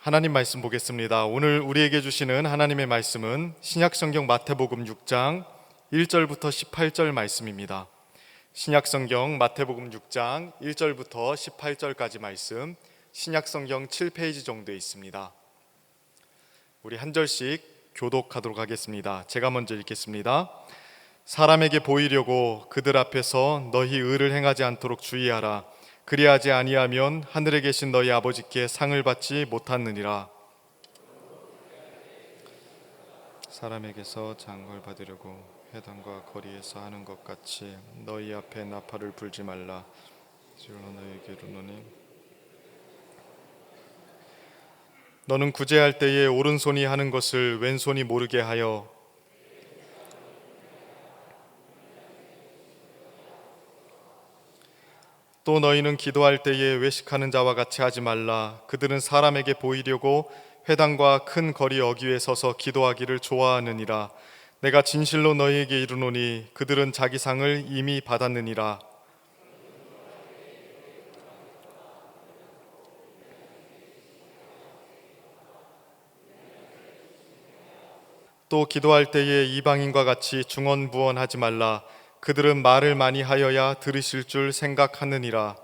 하나님 말씀 보겠습니다. 오늘 우리에게 주시는 하나님의 말씀은 신약성경 마태복음 6장 1절부터 18절 말씀입니다. 신약성경 마태복음 6장 1절부터 18절까지 말씀, 신약성경 7페이지 정도에 있습니다. 우리 한 절씩 교독하도록 하겠습니다. 제가 먼저 읽겠습니다. 사람에게 보이려고 그들 앞에서 너희 의를 행하지 않도록 주의하라. 그리하지 아니하면 하늘에 계신 너희 아버지께 상을 받지 못하느니라. 사람에게서 장걸 받으려고 회당과 거리에서 하는 것 같이 너희 앞에 나팔을 불지 말라. 주로 너희에게 이르노니 너는 구제할 때에 오른손이 하는 것을 왼손이 모르게 하여 또 너희는 기도할 때에 외식하는 자와 같이 하지 말라. 그들은 사람에게 보이려고 회당과 큰 거리 어귀에 서서 기도하기를 좋아하느니라. 내가 진실로 너희에게 이르노니 그들은 자기 상을 이미 받았느니라. 또 기도할 때에 이방인과 같이 중언부언하지 말라. 그들은 말을 많이 하여야 들으실 줄 생각하느니라.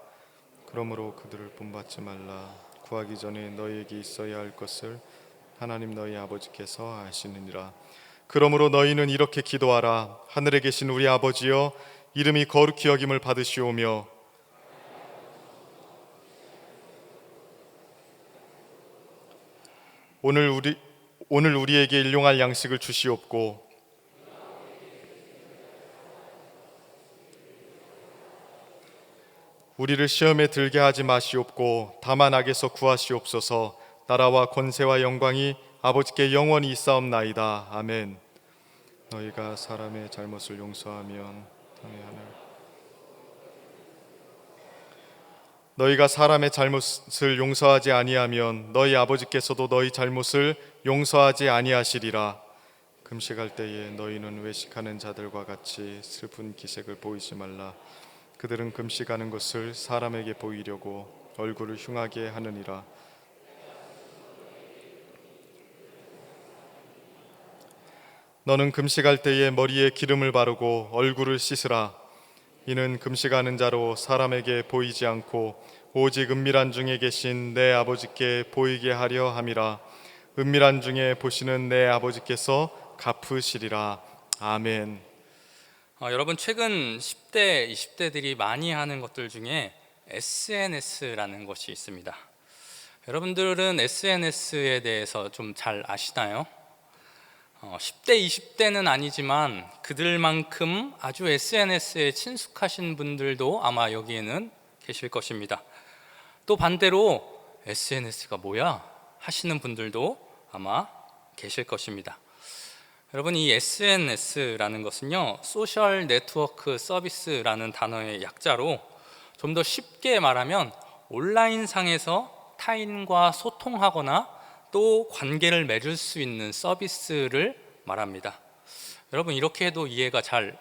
그러므로 그들을 본받지 말라. 구하기 전에 너희에게 있어야 할 것을 하나님 너희 아버지께서 아시느니라. 그러므로 너희는 이렇게 기도하라. 하늘에 계신 우리 아버지여, 이름이 거룩히 여김을 받으시오며 오늘 우리에게 일용할 양식을 주시옵고 우리를 시험에 들게 하지 마시옵고 다만 악에서 구하시옵소서. 나라와 권세와 영광이 아버지께 영원히 있사옵나이다. 아멘. 너희가 사람의 잘못을 용서하면 너희가 사람의 잘못을 용서하지 아니하면 너희 아버지께서도 너희 잘못을 용서하지 아니하시리라. 금식할 때에 너희는 외식하는 자들과 같이 슬픈 기색을 보이지 말라. 그들은 금식하는 것을 사람에게 보이려고 얼굴을 흉하게 하느니라. 너는 금식할 때에 머리에 기름을 바르고 얼굴을 씻으라. 이는 금식하는 자로 사람에게 보이지 않고 오직 은밀한 중에 계신 내 아버지께 보이게 하려 함이라. 은밀한 중에 보시는 내 아버지께서 갚으시리라. 아멘. 여러분, 최근 10대, 20대들이 많이 하는 것들 중에 SNS라는 것이 있습니다. 여러분들은 SNS에 대해서 좀 잘 아시나요? 10대, 20대는 아니지만 그들만큼 아주 SNS에 친숙하신 분들도 아마 여기에는 계실 것입니다. 또 반대로 SNS가 뭐야? 하시는 분들도 아마 계실 것입니다. 여러분, 이 SNS라는 것은요, 소셜 네트워크 서비스라는 단어의 약자로 좀 더 쉽게 말하면 온라인상에서 타인과 소통하거나 또 관계를 맺을 수 있는 서비스를 말합니다. 여러분, 이렇게 해도 이해가 잘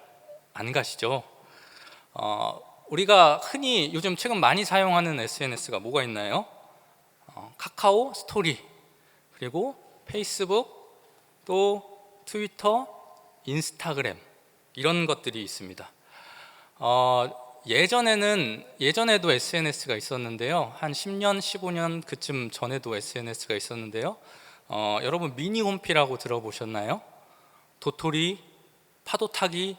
안 가시죠? 우리가 흔히 요즘 최근 많이 사용하는 SNS가 뭐가 있나요? 카카오 스토리, 그리고 페이스북, 또 트위터, 인스타그램, 이런 것들이 있습니다. 예전에도 SNS가 있었는데요. 한 10년, 15년 그쯤 전에도 SNS가 있었는데요. 여러분, 미니홈피라고 들어보셨나요? 도토리, 파도 타기,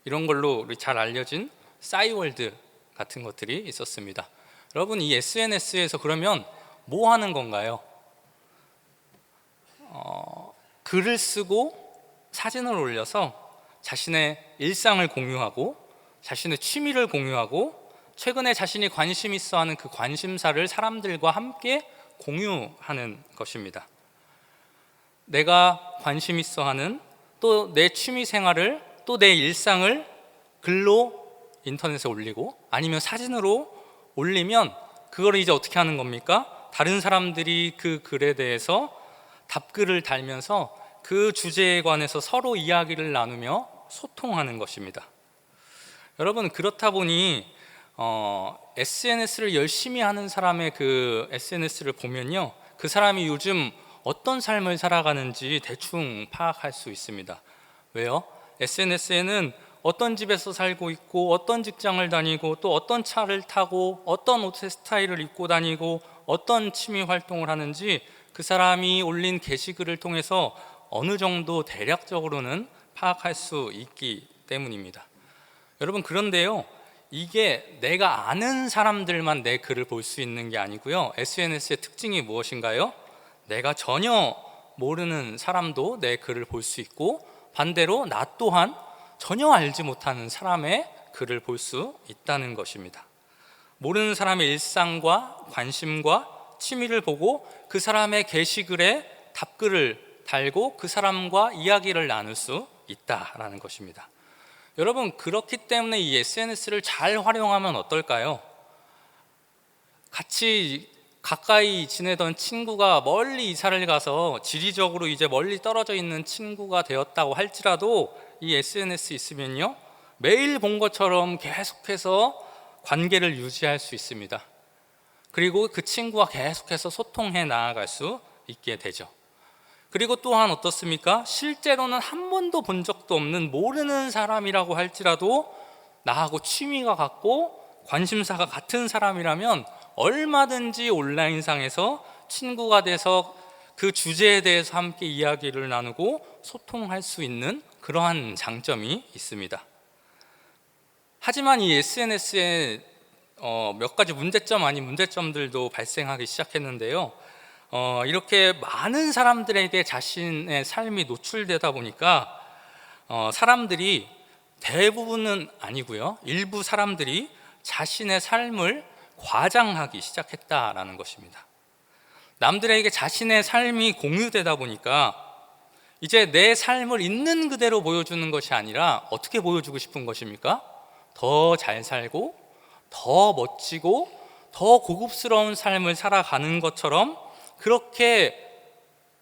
이런 걸로 잘 알려진 싸이월드 같은 것들이 있었습니다. 여러분, 이 SNS에서 그러면 뭐 하는 건가요? 글을 쓰고 사진을 올려서 자신의 일상을 공유하고 자신의 취미를 공유하고 최근에 자신이 관심 있어 하는 그 관심사를 사람들과 함께 공유하는 것입니다. 내가 관심 있어 하는 또 내 취미 생활을 또 내 일상을 글로 인터넷에 올리고 아니면 사진으로 올리면 그걸 이제 어떻게 하는 겁니까? 다른 사람들이 그 글에 대해서 답글을 달면서 그 주제에 관해서 서로 이야기를 나누며 소통하는 것입니다. 여러분, 그렇다 보니 SNS를 열심히 하는 사람의 그 SNS를 보면요, 그 사람이 요즘 어떤 삶을 살아가는지 대충 파악할 수 있습니다. 왜요? SNS에는 어떤 집에서 살고 있고, 어떤 직장을 다니고, 또 어떤 차를 타고, 어떤 옷의 스타일을 입고 다니고, 어떤 취미 활동을 하는지 그 사람이 올린 게시글을 통해서 어느 정도 대략적으로는 파악할 수 있기 때문입니다. 여러분, 그런데요, 이게 내가 아는 사람들만 내 글을 볼 수 있는 게 아니고요, SNS의 특징이 무엇인가요? 내가 전혀 모르는 사람도 내 글을 볼 수 있고, 반대로 나 또한 전혀 알지 못하는 사람의 글을 볼 수 있다는 것입니다. 모르는 사람의 일상과 관심과 취미를 보고 그 사람의 게시글에 답글을 달고 그 사람과 이야기를 나눌 수 있다라는 것입니다. 여러분, 그렇기 때문에 이 SNS를 잘 활용하면 어떨까요? 같이 가까이 지내던 친구가 멀리 이사를 가서 지리적으로 이제 멀리 떨어져 있는 친구가 되었다고 할지라도 이 SNS 있으면요, 매일 본 것처럼 계속해서 관계를 유지할 수 있습니다. 그리고 그 친구와 계속해서 소통해 나아갈 수 있게 되죠. 그리고 또한 어떻습니까? 실제로는 한 번도 본 적도 없는 모르는 사람이라고 할지라도 나하고 취미가 같고 관심사가 같은 사람이라면 얼마든지 온라인상에서 친구가 돼서 그 주제에 대해서 함께 이야기를 나누고 소통할 수 있는 그러한 장점이 있습니다. 하지만 이 SNS에 몇 가지 문제점 아닌 문제점들도 발생하기 시작했는데요. 이렇게 많은 사람들에게 자신의 삶이 노출되다 보니까 사람들이, 대부분은 아니고요, 일부 사람들이 자신의 삶을 과장하기 시작했다라는 것입니다. 남들에게 자신의 삶이 공유되다 보니까 이제 내 삶을 있는 그대로 보여주는 것이 아니라 어떻게 보여주고 싶은 것입니까? 더 잘 살고 더 멋지고 더 고급스러운 삶을 살아가는 것처럼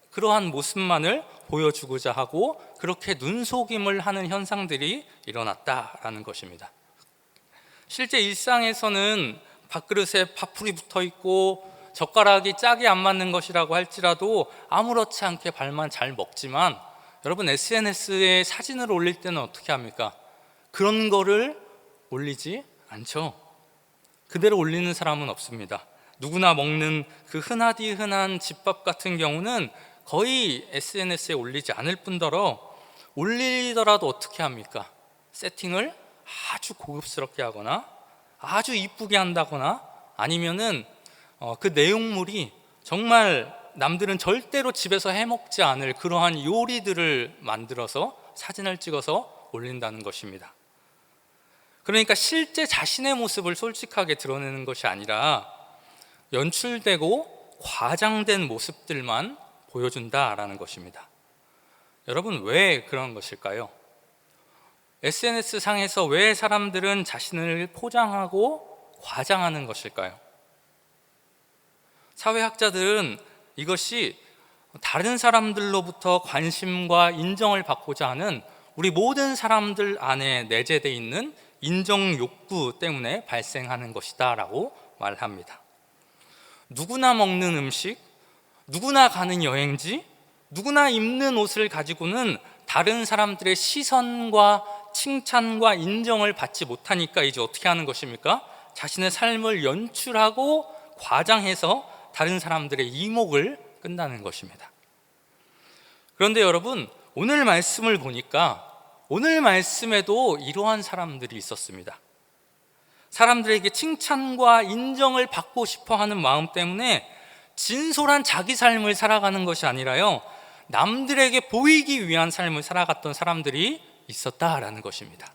그러한 모습만을 보여주고자 하고 그렇게 눈속임을 하는 현상들이 일어났다라는 것입니다. 실제 일상에서는 밥그릇에 밥풀이 붙어 있고 젓가락이 짝이 안 맞는 것이라고 할지라도 아무렇지 않게 밥만 잘 먹지만, 여러분, SNS에 사진을 올릴 때는 어떻게 합니까? 그런 거를 올리지 않죠. 그대로 올리는 사람은 없습니다. 누구나 먹는 그 흔하디 흔한 집밥 같은 경우는 거의 SNS에 올리지 않을 뿐더러 올리더라도 어떻게 합니까? 세팅을 아주 고급스럽게 하거나 아주 이쁘게 한다거나 아니면은 그 내용물이 정말 남들은 절대로 집에서 해먹지 않을 그러한 요리들을 만들어서 사진을 찍어서 올린다는 것입니다. 그러니까 실제 자신의 모습을 솔직하게 드러내는 것이 아니라 연출되고 과장된 모습들만 보여준다라는 것입니다. 여러분, 왜 그런 것일까요? SNS 상에서 왜 사람들은 자신을 포장하고 과장하는 것일까요? 사회학자들은 이것이 다른 사람들로부터 관심과 인정을 받고자 하는 우리 모든 사람들 안에 내재되어 있는 인정 욕구 때문에 발생하는 것이다 라고 말합니다. 누구나 먹는 음식, 누구나 가는 여행지, 누구나 입는 옷을 가지고는 다른 사람들의 시선과 칭찬과 인정을 받지 못하니까 이제 어떻게 하는 것입니까? 자신의 삶을 연출하고 과장해서 다른 사람들의 이목을 끈다는 것입니다. 그런데 여러분, 오늘 말씀을 보니까 오늘 말씀에도 이러한 사람들이 있었습니다. 사람들에게 칭찬과 인정을 받고 싶어 하는 마음 때문에 진솔한 자기 삶을 살아가는 것이 아니라요, 남들에게 보이기 위한 삶을 살아갔던 사람들이 있었다라는 것입니다.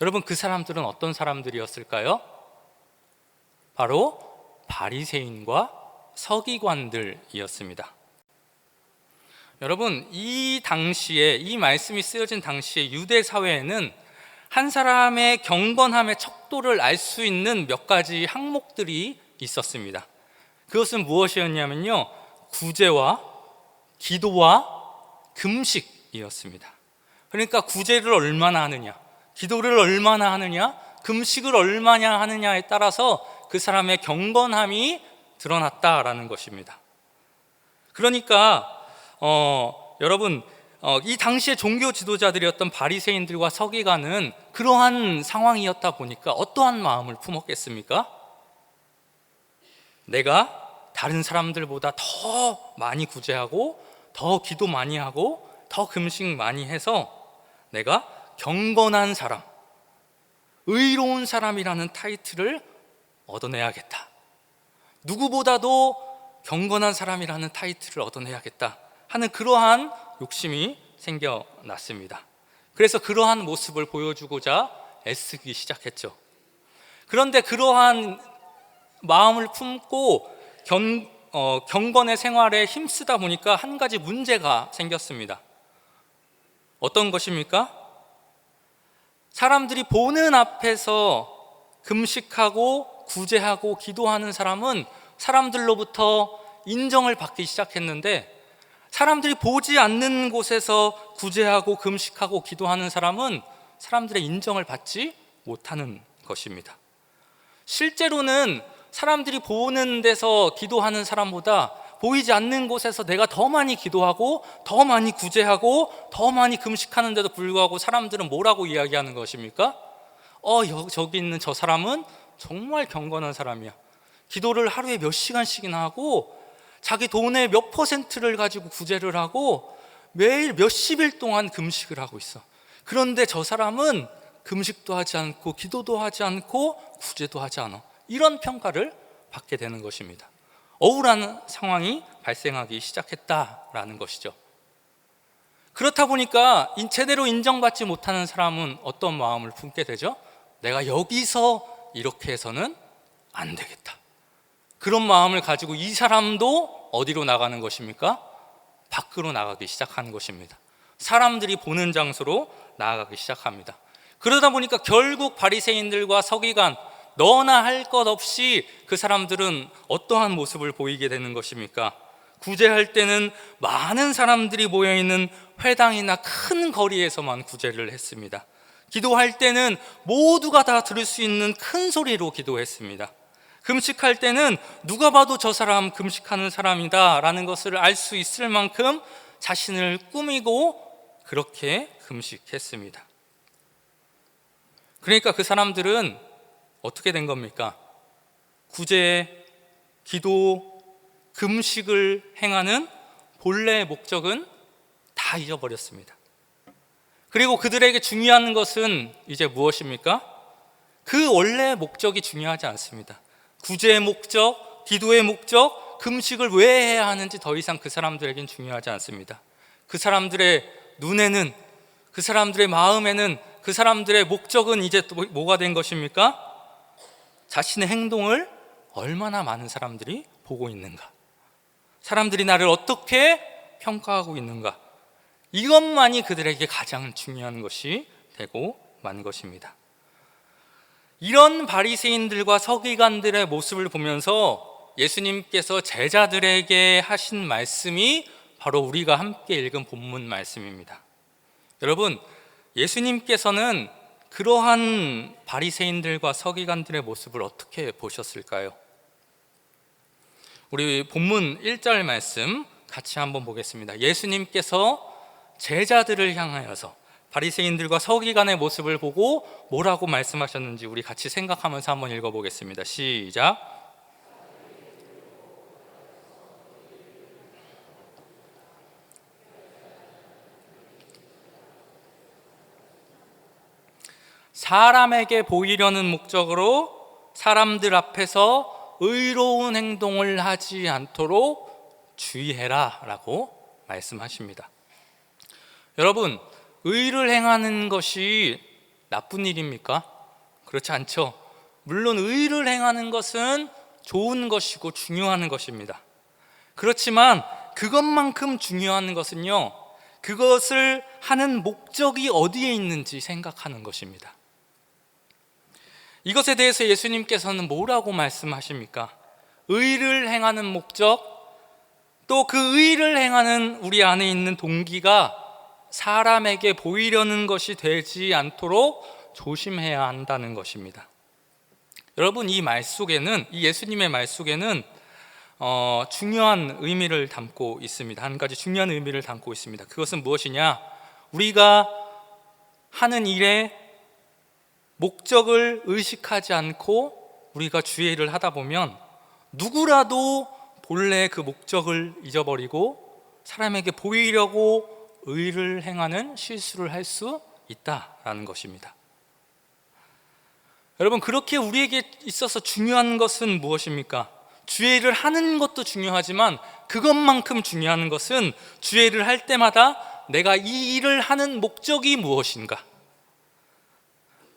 여러분, 그 사람들은 어떤 사람들이었을까요? 바로 바리새인과 서기관들이었습니다. 여러분, 이 당시에, 이 말씀이 쓰여진 당시에 유대 사회에는 한 사람의 경건함의 척도를 알 수 있는 몇 가지 항목들이 있었습니다. 그것은 무엇이었냐면요, 구제와 기도와 금식이었습니다. 그러니까 구제를 얼마나 하느냐, 기도를 얼마나 하느냐, 금식을 얼마나 하느냐에 따라서 그 사람의 경건함이 드러났다라는 것입니다. 그러니까 여러분 이 당시의 종교 지도자들이었던 바리새인들과 서기관은 그러한 상황이었다 보니까 어떠한 마음을 품었겠습니까? 내가 다른 사람들보다 더 많이 구제하고 더 기도 많이 하고 더 금식 많이 해서 내가 경건한 사람, 의로운 사람이라는 타이틀을 얻어내야겠다. 누구보다도 경건한 사람이라는 타이틀을 얻어내야겠다 하는 그러한 욕심이 생겨났습니다. 그래서 그러한 모습을 보여주고자 애쓰기 시작했죠. 그런데 그러한 마음을 품고 경건의 생활에 힘쓰다 보니까 한 가지 문제가 생겼습니다. 어떤 것입니까? 사람들이 보는 앞에서 금식하고 구제하고 기도하는 사람은 사람들로부터 인정을 받기 시작했는데, 사람들이 보지 않는 곳에서 구제하고 금식하고 기도하는 사람은 사람들의 인정을 받지 못하는 것입니다. 실제로는 사람들이 보는 데서 기도하는 사람보다 보이지 않는 곳에서 내가 더 많이 기도하고 더 많이 구제하고 더 많이 금식하는데도 불구하고 사람들은 뭐라고 이야기하는 것입니까? 저기 있는 저 사람은 정말 경건한 사람이야. 기도를 하루에 몇 시간씩이나 하고 자기 돈의 몇 퍼센트를 가지고 구제를 하고 매일 몇십일 동안 금식을 하고 있어. 그런데 저 사람은 금식도 하지 않고 기도도 하지 않고 구제도 하지 않아. 이런 평가를 받게 되는 것입니다. 억울한 상황이 발생하기 시작했다라는 것이죠. 그렇다 보니까 제대로 인정받지 못하는 사람은 어떤 마음을 품게 되죠? 내가 여기서 이렇게 해서는 안 되겠다. 그런 마음을 가지고 이 사람도 어디로 나가는 것입니까? 밖으로 나가기 시작하는 것입니다. 사람들이 보는 장소로 나아가기 시작합니다. 그러다 보니까 결국 바리새인들과 서기관, 너나 할 것 없이 그 사람들은 어떠한 모습을 보이게 되는 것입니까? 구제할 때는 많은 사람들이 모여있는 회당이나 큰 거리에서만 구제를 했습니다. 기도할 때는 모두가 다 들을 수 있는 큰 소리로 기도했습니다. 금식할 때는 누가 봐도 저 사람 금식하는 사람이다 라는 것을 알 수 있을 만큼 자신을 꾸미고 그렇게 금식했습니다. 그러니까 그 사람들은 어떻게 된 겁니까? 구제, 기도, 금식을 행하는 본래의 목적은 다 잊어버렸습니다. 그리고 그들에게 중요한 것은 이제 무엇입니까? 그 원래의 목적이 중요하지 않습니다. 구제의 목적, 기도의 목적, 금식을 왜 해야 하는지 더 이상 그 사람들에겐 중요하지 않습니다. 그 사람들의 눈에는, 그 사람들의 마음에는, 그 사람들의 목적은 이제 또 뭐가 된 것입니까? 자신의 행동을 얼마나 많은 사람들이 보고 있는가, 사람들이 나를 어떻게 평가하고 있는가, 이것만이 그들에게 가장 중요한 것이 되고 만 것입니다. 이런 바리새인들과 서기관들의 모습을 보면서 예수님께서 제자들에게 하신 말씀이 바로 우리가 함께 읽은 본문 말씀입니다. 여러분, 예수님께서는 그러한 바리새인들과 서기관들의 모습을 어떻게 보셨을까요? 우리 본문 1절 말씀 같이 한번 보겠습니다. 예수님께서 제자들을 향하여서 바리새인들과 서기관의 모습을 보고 뭐라고 말씀하셨는지 우리 같이 생각하면서 한번 읽어보겠습니다. 시작. 사람에게 보이려는 목적으로 사람들 앞에서 의로운 행동을 하지 않도록 주의해라 라고 말씀하십니다. 여러분, 의를 행하는 것이 나쁜 일입니까? 그렇지 않죠. 물론 의를 행하는 것은 좋은 것이고 중요한 것입니다. 그렇지만 그것만큼 중요한 것은요, 그것을 하는 목적이 어디에 있는지 생각하는 것입니다. 이것에 대해서 예수님께서는 뭐라고 말씀하십니까? 의를 행하는 목적, 또 그 의를 행하는 우리 안에 있는 동기가 사람에게 보이려는 것이 되지 않도록 조심해야 한다는 것입니다. 여러분, 이 말 속에는, 이 예수님의 말 속에는 중요한 의미를 담고 있습니다. 한 가지 중요한 의미를 담고 있습니다. 그것은 무엇이냐? 우리가 하는 일의 목적을 의식하지 않고 우리가 주의 일을 하다 보면 누구라도 본래 그 목적을 잊어버리고 사람에게 보이려고 의를 행하는 실수를 할 수 있다라는 것입니다. 여러분, 그렇게 우리에게 있어서 중요한 것은 무엇입니까? 주의 일을 하는 것도 중요하지만 그것만큼 중요한 것은 주의 일을 할 때마다 내가 이 일을 하는 목적이 무엇인가?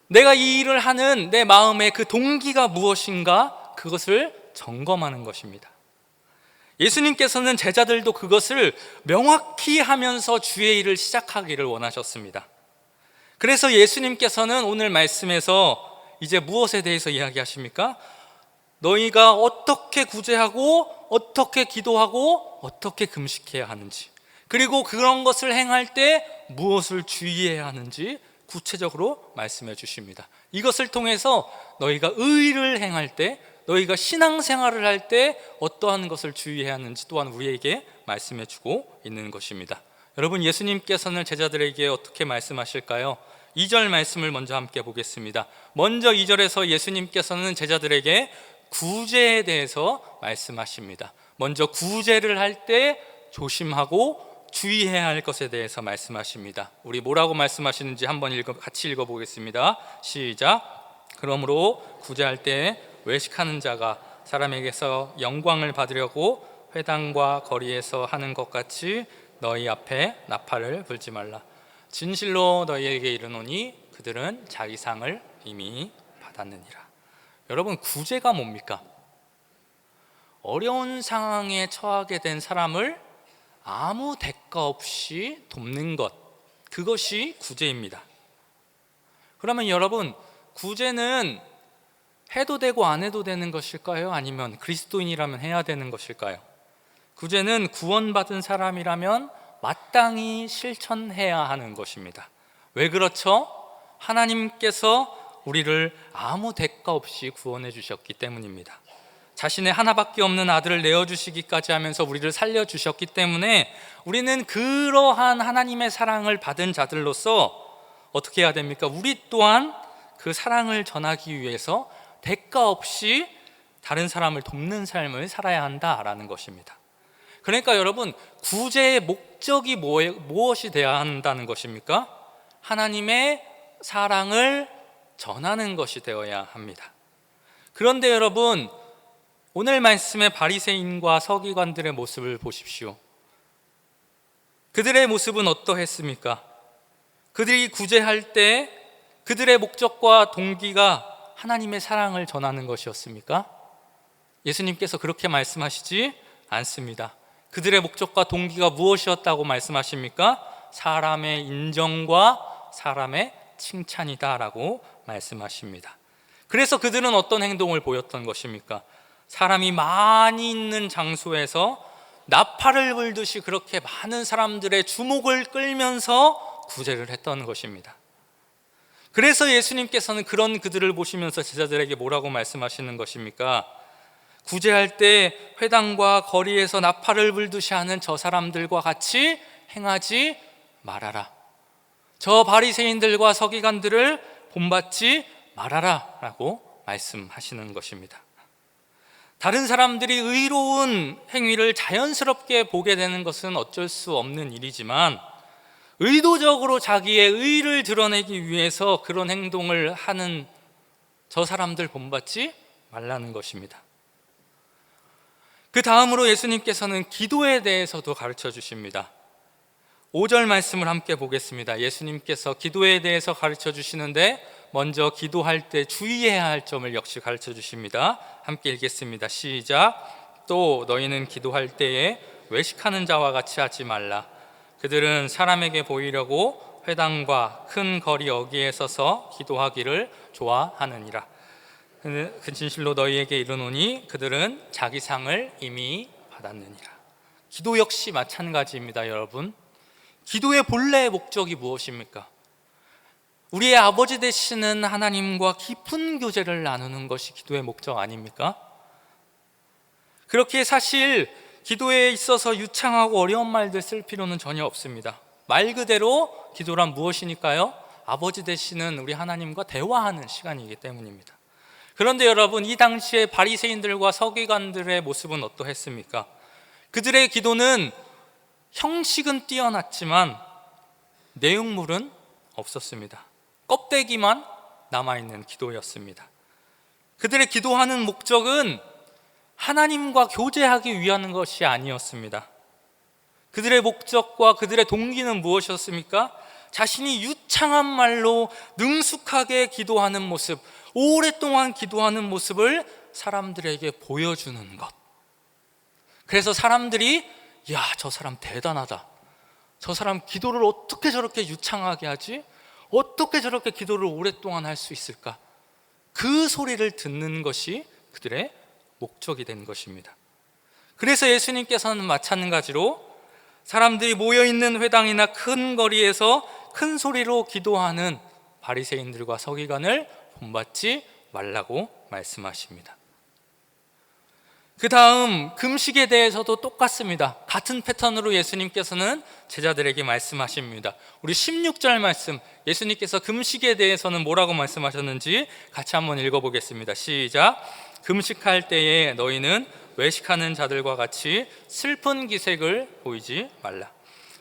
내가 이 일을 하는 내 마음의 그 동기가 무엇인가? 그것을 점검하는 것입니다. 예수님께서는 제자들도 그것을 명확히 하면서 주의 일을 시작하기를 원하셨습니다. 그래서 예수님께서는 오늘 말씀에서 이제 무엇에 대해서 이야기하십니까? 너희가 어떻게 구제하고 어떻게 기도하고 어떻게 금식해야 하는지, 그리고 그런 것을 행할 때 무엇을 주의해야 하는지 구체적으로 말씀해 주십니다. 이것을 통해서 너희가 의를 행할 때, 너희가 신앙생활을 할 때 어떠한 것을 주의해야 하는지 또한 우리에게 말씀해 주고 있는 것입니다. 여러분, 예수님께서는 제자들에게 어떻게 말씀하실까요? 2절 말씀을 먼저 함께 보겠습니다. 먼저 2절에서 예수님께서는 제자들에게 구제에 대해서 말씀하십니다. 먼저 구제를 할 때 조심하고 주의해야 할 것에 대해서 말씀하십니다. 우리 뭐라고 말씀하시는지 한번 같이 읽어보겠습니다. 시작. 그러므로 구제할 때 외식하는 자가 사람에게서 영광을 받으려고 회당과 거리에서 하는 것 같이 너희 앞에 나팔을 불지 말라. 진실로 너희에게 이르노니 그들은 자기 상을 이미 받았느니라. 여러분, 구제가 뭡니까? 어려운 상황에 처하게 된 사람을 아무 대가 없이 돕는 것, 그것이 구제입니다. 그러면 여러분, 구제는 해도 되고 안 해도 되는 것일까요? 아니면 그리스도인이라면 해야 되는 것일까요? 구제는 구원받은 사람이라면 마땅히 실천해야 하는 것입니다. 왜 그렇죠? 하나님께서 우리를 아무 대가 없이 구원해 주셨기 때문입니다. 자신의 하나밖에 없는 아들을 내어주시기까지 하면서 우리를 살려주셨기 때문에 우리는 그러한 하나님의 사랑을 받은 자들로서 어떻게 해야 됩니까? 우리 또한 그 사랑을 전하기 위해서 대가 없이 다른 사람을 돕는 삶을 살아야 한다라는 것입니다. 그러니까 여러분, 구제의 목적이 무엇이 되어야 한다는 것입니까? 하나님의 사랑을 전하는 것이 되어야 합니다. 그런데 여러분, 오늘 말씀의 바리새인과 서기관들의 모습을 보십시오. 그들의 모습은 어떠했습니까? 그들이 구제할 때 그들의 목적과 동기가 하나님의 사랑을 전하는 것이었습니까? 예수님께서 그렇게 말씀하시지 않습니다. 그들의 목적과 동기가 무엇이었다고 말씀하십니까? 사람의 인정과 사람의 칭찬이다라고 말씀하십니다. 그래서 그들은 어떤 행동을 보였던 것입니까? 사람이 많이 있는 장소에서 나팔을 불듯이 그렇게 많은 사람들의 주목을 끌면서 구제를 했던 것입니다. 그래서 예수님께서는 그런 그들을 보시면서 제자들에게 뭐라고 말씀하시는 것입니까? 구제할 때 회당과 거리에서 나팔을 불듯이 하는 저 사람들과 같이 행하지 말아라. 저 바리새인들과 서기관들을 본받지 말아라 라고 말씀하시는 것입니다. 다른 사람들이 의로운 행위를 자연스럽게 보게 되는 것은 어쩔 수 없는 일이지만 의도적으로 자기의 의를 드러내기 위해서 그런 행동을 하는 저 사람들 본받지 말라는 것입니다. 그 다음으로 예수님께서는 기도에 대해서도 가르쳐 주십니다. 5절 말씀을 함께 보겠습니다. 예수님께서 기도에 대해서 가르쳐 주시는데 먼저 기도할 때 주의해야 할 점을 역시 가르쳐 주십니다. 함께 읽겠습니다. 시작. 또 너희는 기도할 때에 외식하는 자와 같이 하지 말라. 그들은 사람에게 보이려고 회당과 큰 거리 어귀에 서서 기도하기를 좋아하느니라. 그 진실로 너희에게 이르노니 그들은 자기 상을 이미 받았느니라. 기도 역시 마찬가지입니다. 여러분, 기도의 본래의 목적이 무엇입니까? 우리의 아버지 되시는 하나님과 깊은 교제를 나누는 것이 기도의 목적 아닙니까? 그렇게 사실 기도에 있어서 유창하고 어려운 말들 쓸 필요는 전혀 없습니다. 말 그대로 기도란 무엇이니까요? 아버지 되시는 우리 하나님과 대화하는 시간이기 때문입니다. 그런데 여러분, 이 당시에 바리새인들과 서기관들의 모습은 어떠했습니까? 그들의 기도는 형식은 뛰어났지만 내용물은 없었습니다. 껍데기만 남아있는 기도였습니다. 그들의 기도하는 목적은 하나님과 교제하기 위한 것이 아니었습니다. 그들의 목적과 그들의 동기는 무엇이었습니까? 자신이 유창한 말로 능숙하게 기도하는 모습, 오랫동안 기도하는 모습을 사람들에게 보여주는 것. 그래서 사람들이 야, 저 사람 대단하다. 저 사람 기도를 어떻게 저렇게 유창하게 하지? 어떻게 저렇게 기도를 오랫동안 할 수 있을까? 그 소리를 듣는 것이 그들의 목적이 된 것입니다. 그래서 예수님께서는 마찬가지로 사람들이 모여있는 회당이나 큰 거리에서 큰 소리로 기도하는 바리새인들과 서기관을 본받지 말라고 말씀하십니다. 그 다음 금식에 대해서도 똑같습니다. 같은 패턴으로 예수님께서는 제자들에게 말씀하십니다. 우리 16절 말씀, 예수님께서 금식에 대해서는 뭐라고 말씀하셨는지 같이 한번 읽어보겠습니다. 시작. 금식할 때에 너희는 외식하는 자들과 같이 슬픈 기색을 보이지 말라.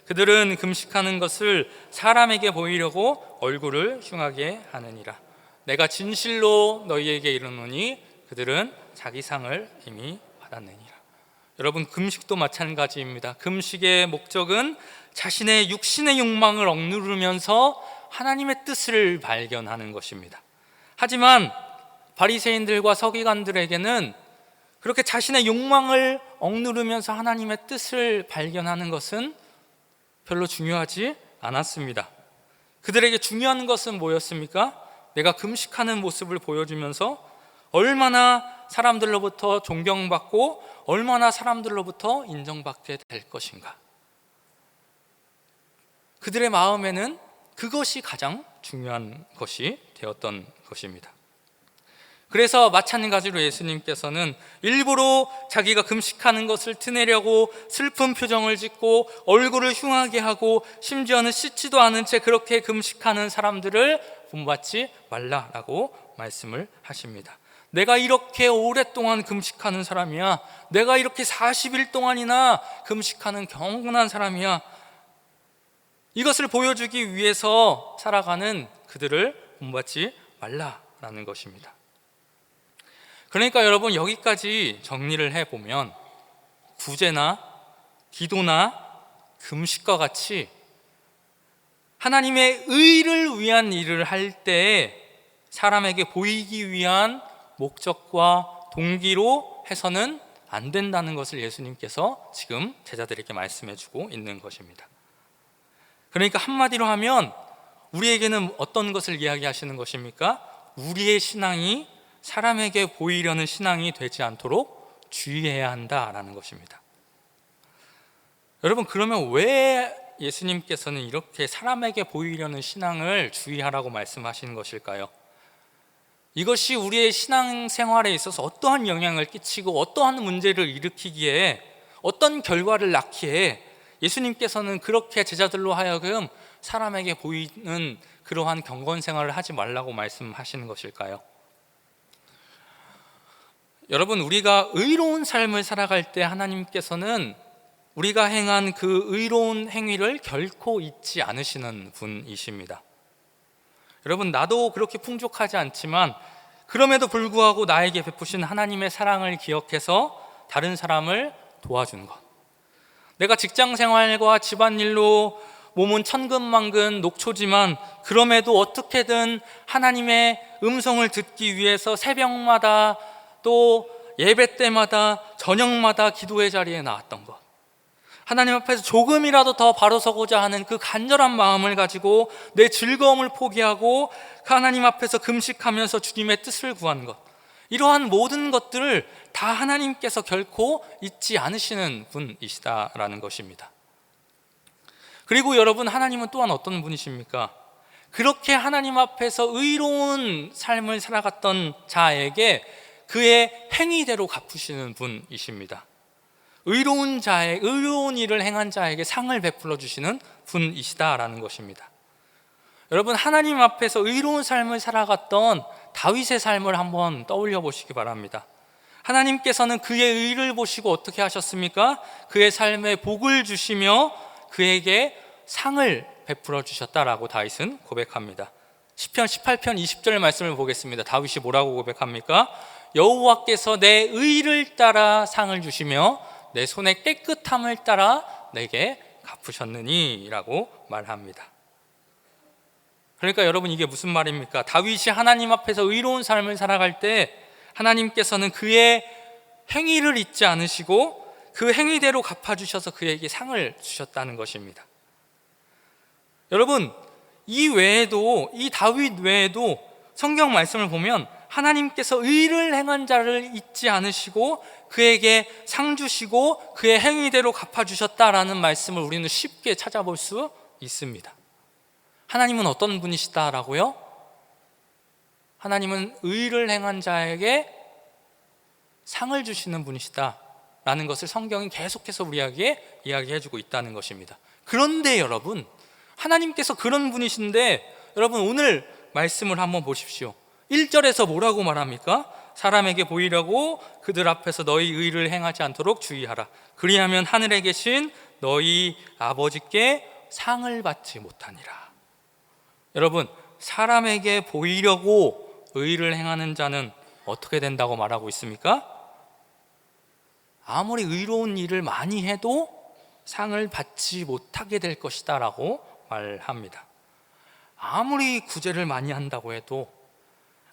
그들은 금식하는 것을 사람에게 보이려고 얼굴을 흉하게 하느니라. 내가 진실로 너희에게 이르노니 그들은 자기 상을 이미 받았느니라. 여러분, 금식도 마찬가지입니다. 금식의 목적은 자신의 육신의 욕망을 억누르면서 하나님의 뜻을 발견하는 것입니다. 하지만 바리새인들과 서기관들에게는 그렇게 자신의 욕망을 억누르면서 하나님의 뜻을 발견하는 것은 별로 중요하지 않았습니다. 그들에게 중요한 것은 뭐였습니까? 내가 금식하는 모습을 보여주면서 얼마나 사람들로부터 존경받고 얼마나 사람들로부터 인정받게 될 것인가. 그들의 마음에는 그것이 가장 중요한 것이 되었던 것입니다. 그래서 마찬가지로 예수님께서는 일부러 자기가 금식하는 것을 티내려고 슬픈 표정을 짓고 얼굴을 흉하게 하고 심지어는 씻지도 않은 채 그렇게 금식하는 사람들을 본받지 말라라고 말씀을 하십니다. 내가 이렇게 오랫동안 금식하는 사람이야. 내가 이렇게 40일 동안이나 금식하는 경건한 사람이야. 이것을 보여주기 위해서 살아가는 그들을 본받지 말라라는 것입니다. 그러니까 여러분, 여기까지 정리를 해보면 구제나 기도나 금식과 같이 하나님의 의를 위한 일을 할 때 사람에게 보이기 위한 목적과 동기로 해서는 안 된다는 것을 예수님께서 지금 제자들에게 말씀해주고 있는 것입니다. 그러니까 한마디로 하면 우리에게는 어떤 것을 이야기하시는 것입니까? 우리의 신앙이 사람에게 보이려는 신앙이 되지 않도록 주의해야 한다라는 것입니다. 여러분, 그러면 왜 예수님께서는 이렇게 사람에게 보이려는 신앙을 주의하라고 말씀하시는 것일까요? 이것이 우리의 신앙생활에 있어서 어떠한 영향을 끼치고 어떠한 문제를 일으키기에 어떤 결과를 낳기에 예수님께서는 그렇게 제자들로 하여금 사람에게 보이는 그러한 경건생활을 하지 말라고 말씀하시는 것일까요? 여러분, 우리가 의로운 삶을 살아갈 때 하나님께서는 우리가 행한 그 의로운 행위를 결코 잊지 않으시는 분이십니다. 여러분, 나도 그렇게 풍족하지 않지만 그럼에도 불구하고 나에게 베푸신 하나님의 사랑을 기억해서 다른 사람을 도와준 것, 내가 직장생활과 집안일로 몸은 천근만근 녹초지만 그럼에도 어떻게든 하나님의 음성을 듣기 위해서 새벽마다 또 예배 때마다 저녁마다 기도의 자리에 나왔던 것, 하나님 앞에서 조금이라도 더 바로 서고자 하는 그 간절한 마음을 가지고 내 즐거움을 포기하고 하나님 앞에서 금식하면서 주님의 뜻을 구한 것, 이러한 모든 것들을 다 하나님께서 결코 잊지 않으시는 분이시다라는 것입니다. 그리고 여러분, 하나님은 또한 어떤 분이십니까? 그렇게 하나님 앞에서 의로운 삶을 살아갔던 자에게 그의 행위대로 갚으시는 분이십니다. 의로운 일을 행한 자에게 상을 베풀어 주시는 분이시다라는 것입니다. 여러분, 하나님 앞에서 의로운 삶을 살아갔던 다윗의 삶을 한번 떠올려 보시기 바랍니다. 하나님께서는 그의 의를 보시고 어떻게 하셨습니까? 그의 삶에 복을 주시며 그에게 상을 베풀어 주셨다라고 다윗은 고백합니다. 시편 18편 20절 말씀을 보겠습니다. 다윗이 뭐라고 고백합니까? 여호와께서 내 의를 따라 상을 주시며 내 손의 깨끗함을 따라 내게 갚으셨느니 라고 말합니다. 그러니까 여러분, 이게 무슨 말입니까? 다윗이 하나님 앞에서 의로운 삶을 살아갈 때 하나님께서는 그의 행위를 잊지 않으시고 그 행위대로 갚아주셔서 그에게 상을 주셨다는 것입니다. 여러분, 이 다윗 외에도 성경 말씀을 보면 하나님께서 의를 행한 자를 잊지 않으시고 그에게 상 주시고 그의 행위대로 갚아주셨다라는 말씀을 우리는 쉽게 찾아볼 수 있습니다. 하나님은 어떤 분이시다라고요? 하나님은 의를 행한 자에게 상을 주시는 분이시다라는 것을 성경이 계속해서 우리에게 이야기해주고 있다는 것입니다. 그런데 여러분, 하나님께서 그런 분이신데 여러분, 오늘 말씀을 한번 보십시오. 1절에서 뭐라고 말합니까? 사람에게 보이려고 그들 앞에서 너희 의를 행하지 않도록 주의하라. 그리하면 하늘에 계신 너희 아버지께 상을 받지 못하니라. 여러분, 사람에게 보이려고 의를 행하는 자는 어떻게 된다고 말하고 있습니까? 아무리 의로운 일을 많이 해도 상을 받지 못하게 될 것이다 라고 말합니다. 아무리 구제를 많이 한다고 해도,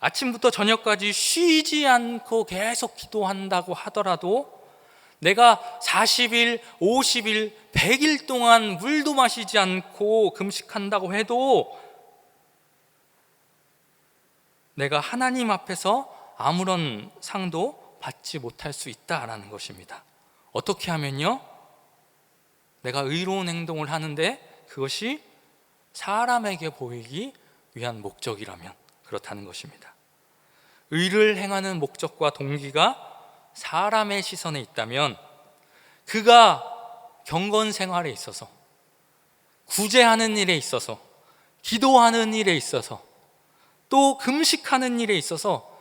아침부터 저녁까지 쉬지 않고 계속 기도한다고 하더라도, 내가 40일, 50일, 100일 동안 물도 마시지 않고 금식한다고 해도 내가 하나님 앞에서 아무런 상도 받지 못할 수 있다라는 것입니다. 어떻게 하면요? 내가 의로운 행동을 하는데 그것이 사람에게 보이기 위한 목적이라면 그렇다는 것입니다. 의를 행하는 목적과 동기가 사람의 시선에 있다면 그가 경건 생활에 있어서, 구제하는 일에 있어서, 기도하는 일에 있어서, 또 금식하는 일에 있어서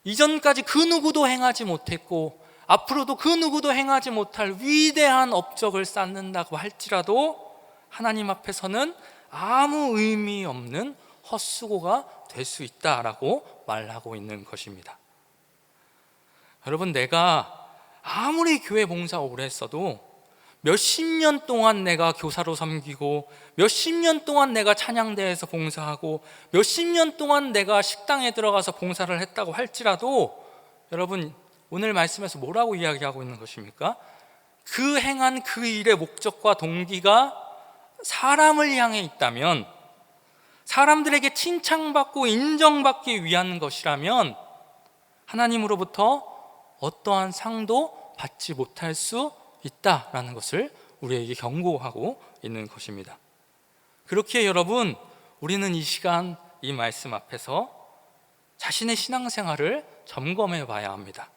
이전까지 그 누구도 행하지 못했고 앞으로도 그 누구도 행하지 못할 위대한 업적을 쌓는다고 할지라도 하나님 앞에서는 아무 의미 없는 헛수고가 될 수 있다라고 말하고 있는 것입니다. 여러분, 내가 아무리 교회 봉사 오래 했어도 몇십 년 동안 내가 교사로 섬기고 몇십 년 동안 내가 찬양대에서 봉사하고 몇십 년 동안 내가 식당에 들어가서 봉사를 했다고 할지라도 여러분, 오늘 말씀에서 뭐라고 이야기하고 있는 것입니까? 그 행한 그 일의 목적과 동기가 사람을 향해 있다면, 사람들에게 칭찬받고 인정받기 위한 것이라면 하나님으로부터 어떠한 상도 받지 못할 수 있다라는 것을 우리에게 경고하고 있는 것입니다. 그렇기에 여러분, 우리는 이 시간 이 말씀 앞에서 자신의 신앙생활을 점검해 봐야 합니다.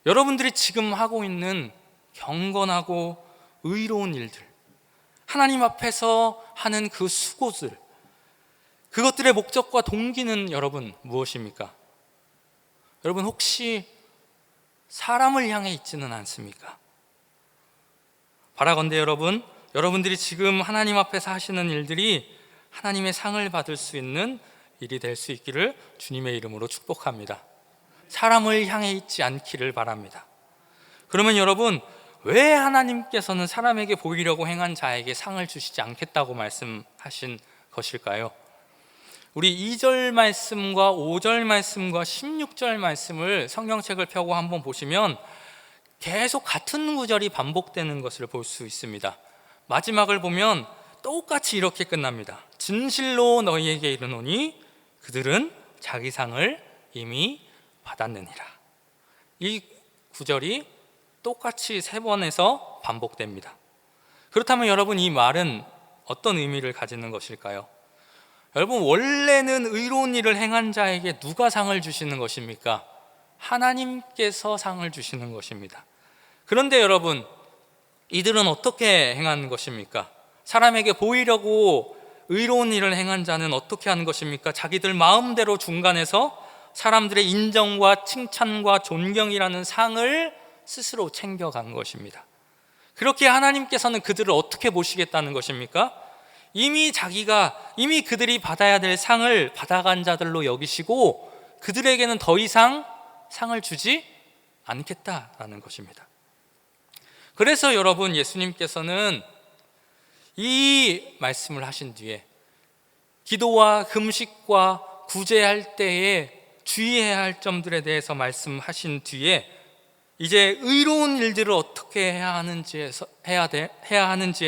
여러분들이 지금 하고 있는 경건하고 의로운 일들, 하나님 앞에서 하는 그 수고들, 그것들의 목적과 동기는 여러분 무엇입니까? 여러분, 혹시 사람을 향해 있지는 않습니까? 바라건대 여러분, 여러분들이 지금 하나님 앞에서 하시는 일들이 하나님의 상을 받을 수 있는 일이 될 수 있기를 주님의 이름으로 축복합니다. 사람을 향해 있지 않기를 바랍니다. 그러면 여러분, 왜 하나님께서는 사람에게 보이려고 행한 자에게 상을 주시지 않겠다고 말씀하신 것일까요? 우리 2절 말씀과 5절 말씀과 16절 말씀을 성경책을 펴고 한번 보시면 계속 같은 구절이 반복되는 것을 볼 수 있습니다. 마지막을 보면 똑같이 이렇게 끝납니다. 진실로 너희에게 이르노니 그들은 자기 상을 이미 받았느니라. 이 구절이 똑같이 3번에서 반복됩니다. 그렇다면 여러분, 이 말은 어떤 의미를 가지는 것일까요? 여러분, 원래는 의로운 일을 행한 자에게 누가 상을 주시는 것입니까? 하나님께서 상을 주시는 것입니다. 그런데 여러분, 이들은 어떻게 행한 것입니까? 사람에게 보이려고 의로운 일을 행한 자는 어떻게 하는 것입니까? 자기들 마음대로 중간에서 사람들의 인정과 칭찬과 존경이라는 상을 스스로 챙겨간 것입니다. 그렇게 하나님께서는 그들을 어떻게 보시겠다는 것입니까? 이미 그들이 받아야 될 상을 받아간 자들로 여기시고 그들에게는 더 이상 상을 주지 않겠다라는 것입니다. 그래서 여러분, 예수님께서는 이 말씀을 하신 뒤에 기도와 금식과 구제할 때에 주의해야 할 점들에 대해서 말씀하신 뒤에 이제 의로운 일들을 어떻게 해야 하는지에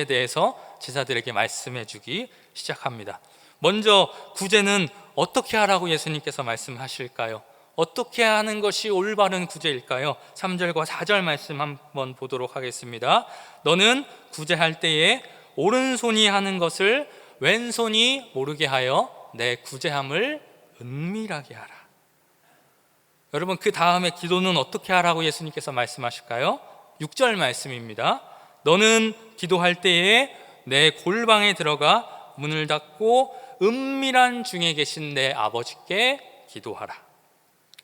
대해서 제자들에게 말씀해 주기 시작합니다. 먼저 구제는 어떻게 하라고 예수님께서 말씀하실까요? 어떻게 하는 것이 올바른 구제일까요? 3절과 4절 말씀 한번 보도록 하겠습니다. 너는 구제할 때에 오른손이 하는 것을 왼손이 모르게 하여 내 구제함을 은밀하게 하라. 여러분, 그 다음에 기도는 어떻게 하라고 예수님께서 말씀하실까요? 6절 말씀입니다. 너는 기도할 때에 내 골방에 들어가 문을 닫고 은밀한 중에 계신 내 아버지께 기도하라.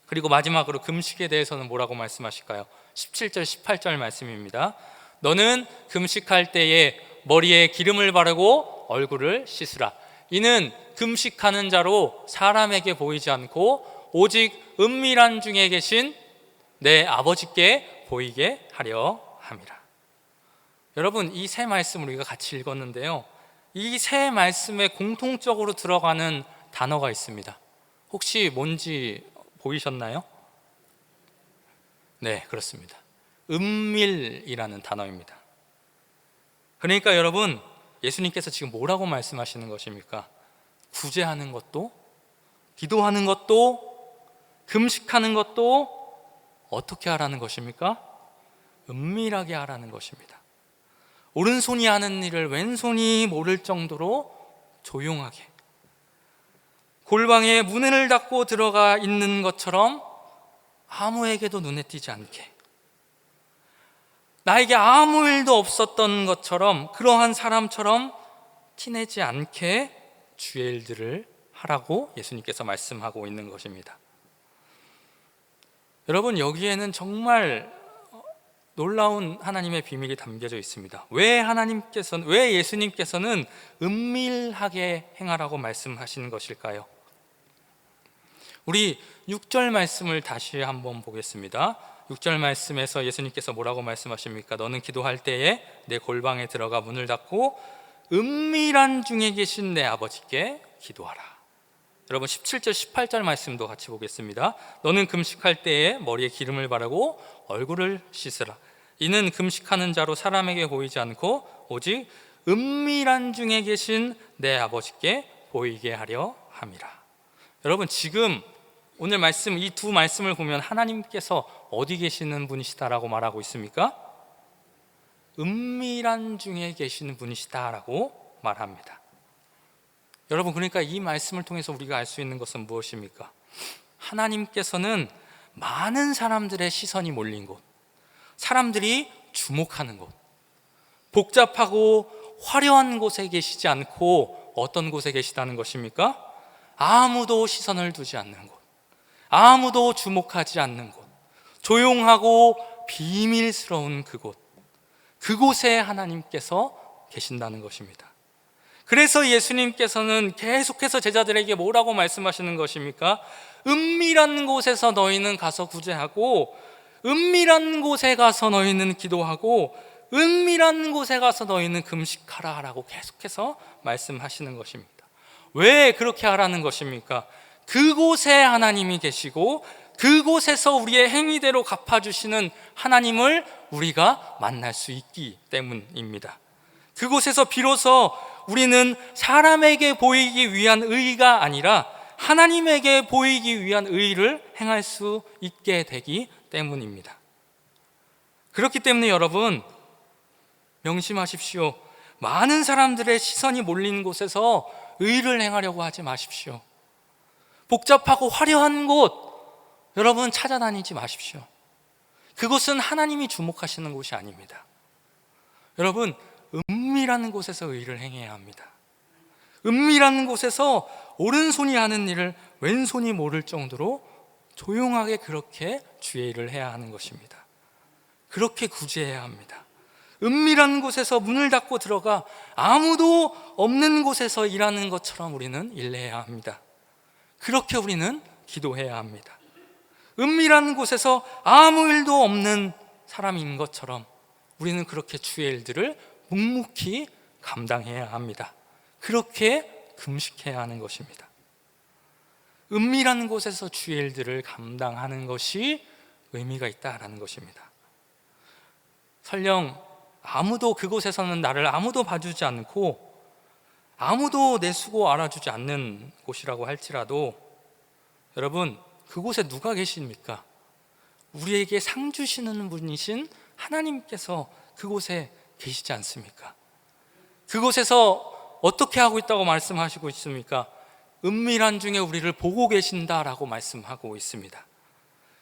그리고 마지막으로 금식에 대해서는 뭐라고 말씀하실까요? 17절 18절 말씀입니다. 너는 금식할 때에 머리에 기름을 바르고 얼굴을 씻으라. 이는 금식하는 자로 사람에게 보이지 않고 오직 은밀한 중에 계신 내 아버지께 보이게 하려 함이라. 여러분, 이 세 말씀을 우리가 같이 읽었는데요, 이 세 말씀에 공통적으로 들어가는 단어가 있습니다. 혹시 뭔지 보이셨나요? 네, 그렇습니다. 은밀이라는 단어입니다. 그러니까 여러분, 예수님께서 지금 뭐라고 말씀하시는 것입니까? 구제하는 것도, 기도하는 것도, 금식하는 것도 어떻게 하라는 것입니까? 은밀하게 하라는 것입니다. 오른손이 하는 일을 왼손이 모를 정도로 조용하게, 골방에 문을 닫고 들어가 있는 것처럼 아무에게도 눈에 띄지 않게, 나에게 아무 일도 없었던 것처럼, 그러한 사람처럼 티내지 않게 주의 일들을 하라고 예수님께서 말씀하고 있는 것입니다. 여러분, 여기에는 정말 놀라운 하나님의 비밀이 담겨져 있습니다. 왜 예수님께서는 은밀하게 행하라고 말씀하시는 것일까요? 우리 6절 말씀을 다시 한번 보겠습니다. 6절 말씀에서 예수님께서 뭐라고 말씀하십니까? 너는 기도할 때에 내 골방에 들어가 문을 닫고 은밀한 중에 계신 내 아버지께 기도하라. 여러분, 17절 18절 말씀도 같이 보겠습니다. 너는 금식할 때에 머리에 기름을 바르고 얼굴을 씻으라. 이는 금식하는 자로 사람에게 보이지 않고 오직 은밀한 중에 계신 내 아버지께 보이게 하려 함이라. 여러분, 지금 오늘 말씀, 이 두 말씀을 보면 하나님께서 어디 계시는 분이시다라고 말하고 있습니까? 은밀한 중에 계시는 분이시다라고 말합니다. 여러분, 그러니까 이 말씀을 통해서 우리가 알 수 있는 것은 무엇입니까? 하나님께서는 많은 사람들의 시선이 몰린 곳, 사람들이 주목하는 곳, 복잡하고 화려한 곳에 계시지 않고 어떤 곳에 계시다는 것입니까? 아무도 시선을 두지 않는 곳, 아무도 주목하지 않는 곳, 조용하고 비밀스러운 그곳에 하나님께서 계신다는 것입니다. 그래서 예수님께서는 계속해서 제자들에게 뭐라고 말씀하시는 것입니까? 은밀한 곳에서 너희는 가서 구제하고, 은밀한 곳에 가서 너희는 기도하고, 은밀한 곳에 가서 너희는 금식하라 라고 계속해서 말씀하시는 것입니다. 왜 그렇게 하라는 것입니까? 그곳에 하나님이 계시고 그곳에서 우리의 행위대로 갚아주시는 하나님을 우리가 만날 수 있기 때문입니다. 그곳에서 비로소 우리는 사람에게 보이기 위한 의가 아니라 하나님에게 보이기 위한 의를 행할 수 있게 되기 때문입니다. 그렇기 때문에 여러분, 명심하십시오. 많은 사람들의 시선이 몰린 곳에서 의를 행하려고 하지 마십시오. 복잡하고 화려한 곳, 여러분 찾아다니지 마십시오. 그곳은 하나님이 주목하시는 곳이 아닙니다. 여러분, 은밀한 곳에서 의를 행해야 합니다. 은밀한 곳에서 오른손이 하는 일을 왼손이 모를 정도로 조용하게 그렇게 주의 일을 해야 하는 것입니다. 그렇게 구제해야 합니다. 은밀한 곳에서 문을 닫고 들어가 아무도 없는 곳에서 일하는 것처럼 우리는 일해야 합니다. 그렇게 우리는 기도해야 합니다. 은밀한 곳에서 아무 일도 없는 사람인 것처럼 우리는 그렇게 주의 일들을 묵묵히 감당해야 합니다. 그렇게 금식해야 하는 것입니다. 은밀한 곳에서 주의 일들을 감당하는 것이 의미가 있다라는 것입니다. 설령 아무도 그곳에서는 나를 아무도 봐주지 않고 아무도 내 수고 알아주지 않는 곳이라고 할지라도 여러분, 그곳에 누가 계십니까? 우리에게 상 주시는 분이신 하나님께서 그곳에 계시지 않습니까? 그곳에서 어떻게 하고 있다고 말씀하시고 있습니까? 은밀한 중에 우리를 보고 계신다라고 말씀하고 있습니다.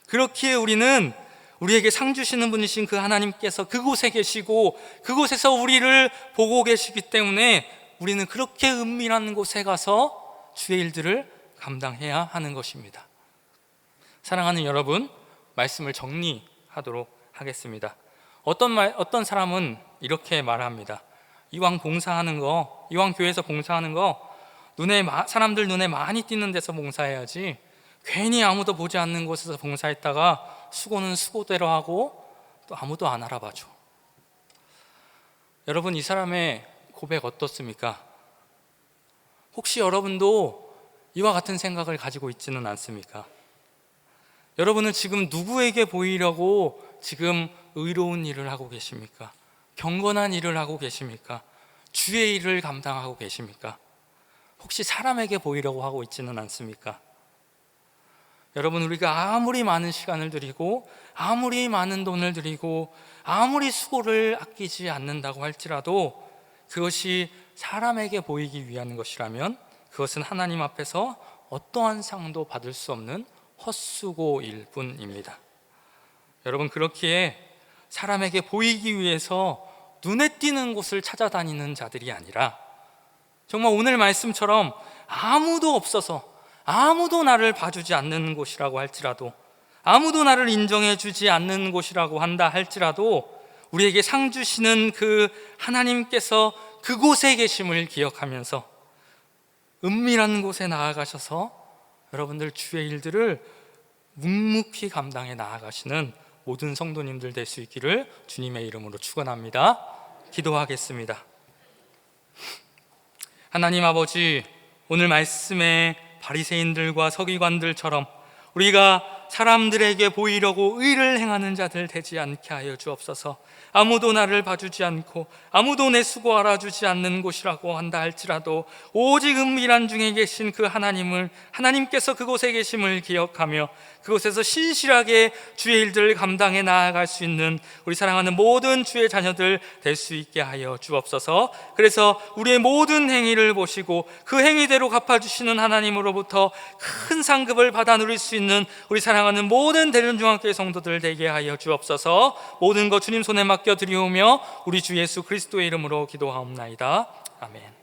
그렇기에 우리는 우리에게 상 주시는 분이신 그 하나님께서 그곳에 계시고 그곳에서 우리를 보고 계시기 때문에 우리는 그렇게 은밀한 곳에 가서 주의 일들을 감당해야 하는 것입니다. 사랑하는 여러분, 말씀을 정리하도록 하겠습니다. 어떤 사람은 이렇게 말합니다. 이왕 봉사하는 거, 이왕 교회에서 봉사하는 거 사람들 눈에 많이 띄는 데서 봉사해야지 괜히 아무도 보지 않는 곳에서 봉사했다가 수고는 수고대로 하고 또 아무도 안 알아봐줘. 여러분, 이 사람의 고백 어떻습니까? 혹시 여러분도 이와 같은 생각을 가지고 있지는 않습니까? 여러분은 지금 누구에게 보이려고 지금 의로운 일을 하고 계십니까? 경건한 일을 하고 계십니까? 주의 일을 감당하고 계십니까? 혹시 사람에게 보이려고 하고 있지는 않습니까? 여러분, 우리가 아무리 많은 시간을 들이고 아무리 많은 돈을 들이고 아무리 수고를 아끼지 않는다고 할지라도 그것이 사람에게 보이기 위한 것이라면 그것은 하나님 앞에서 어떠한 상도 받을 수 없는 헛수고일 뿐입니다. 여러분, 그렇기에 사람에게 보이기 위해서 눈에 띄는 곳을 찾아다니는 자들이 아니라 정말 오늘 말씀처럼 아무도 없어서 아무도 나를 봐주지 않는 곳이라고 할지라도 아무도 나를 인정해 주지 않는 곳이라고 한다 할지라도 우리에게 상 주시는 그 하나님께서 그곳에 계심을 기억하면서 은밀한 곳에 나아가셔서 여러분들 주의 일들을 묵묵히 감당해 나아가시는 모든 성도님들 될 수 있기를 주님의 이름으로 축원합니다. 기도하겠습니다. 하나님 아버지, 오늘 말씀에 바리새인들과 서기관들처럼 우리가 사람들에게 보이려고 의를 행하는 자들 되지 않게 하여 주옵소서. 아무도 나를 봐주지 않고 아무도 내 수고 알아주지 않는 곳이라고 한다 할지라도 오직 은밀한 중에 계신 그 하나님께서 그곳에 계심을 기억하며 그곳에서 신실하게 주의 일들을 감당해 나아갈 수 있는 우리 사랑하는 모든 주의 자녀들 될 수 있게 하여 주옵소서. 그래서 우리의 모든 행위를 보시고 그 행위대로 갚아주시는 하나님으로부터 큰 상급을 받아 누릴 수 있는 우리 사랑하는 모든 대전중앙교회 성도들 되게 하여 주옵소서. 모든 것 주님 손에 맡겨 드리오며 우리 주 예수 그리스도의 이름으로 기도하옵나이다. 아멘.